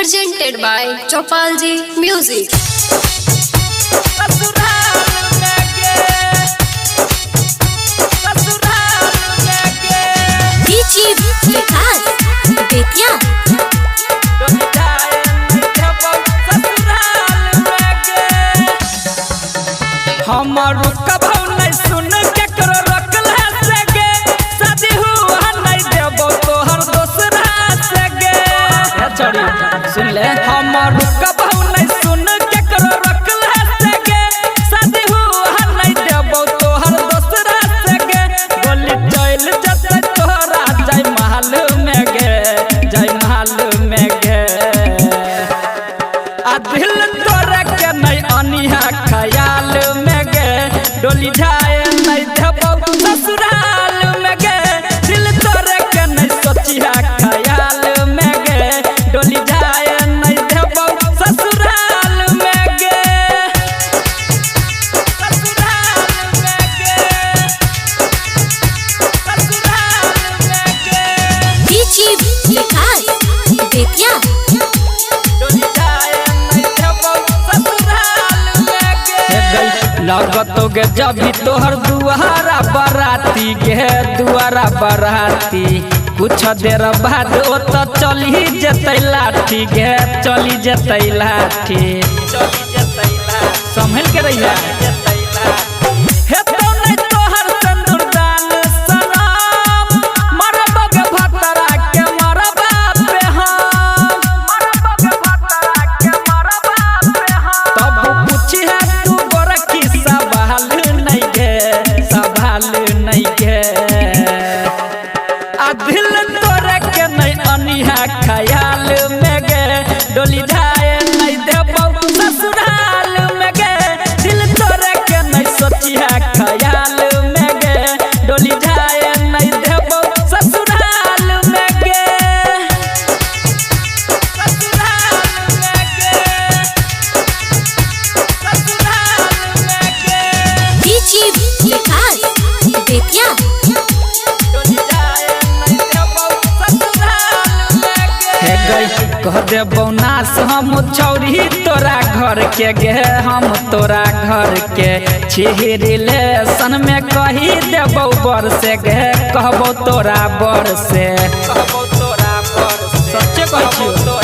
presented by Chopalji Music. DJ Vikas Betya हमारू कभू नहीं सुन के करो रखल से गे शादी हुआ नहीं देबो तोहर दोसरा से गे छोड़ी सुन ले हमारू कभू नहीं सुन के करो रखल से गे शादी हुआ नहीं देबो तोहर दोसरा से गे गोली चल जते तोहरा जाय महल में गे जाय महल में गे आ दिल तोरे के नहीं अनिहा ख्याल में डोली जाए नहीं देबो ससुराल में गे दिल तोरे के नहीं सोचिया ख्याल में गे डोली जाए नहीं देबो ससुराल में गे ससुराल में गे ससुराल में गे DJ Vikas Betya डोली जाए नहीं देबो ससुराल में गे लगतो गे जब भी तोहर दुआरा बराती गे दुआरा बराती कुछ देर बाद ओ तो चली जतै लाठी गे चली जतै लाठी संभल के रहिया हे तो नहीं तोहर सिंदूर दान सलाम मरबो गे भतरा के मरबा पे हम मरबो गे भतरा के मरबा पे हम तब पूछी है तू गोर की सवाल नहीं गे सवाल नहीं गे आ दिल तोरे के नहीं अनिहा ख्याल में गे डोली जाए नहीं देबो ससुराल में गे दिल तोरे के नहीं सोचिया ख्याल में गे डोली जाए नहीं देबो ससुराल में गे ससुराल में गे ससुराल में गे DJ Vikas Betya कह दे बौनास हम छौरी तोरा घर के गे हम तोरा घर के छी रिलेशन में कही देबो बर से गे कहबो तोरा बर से सच्चे कहै छियो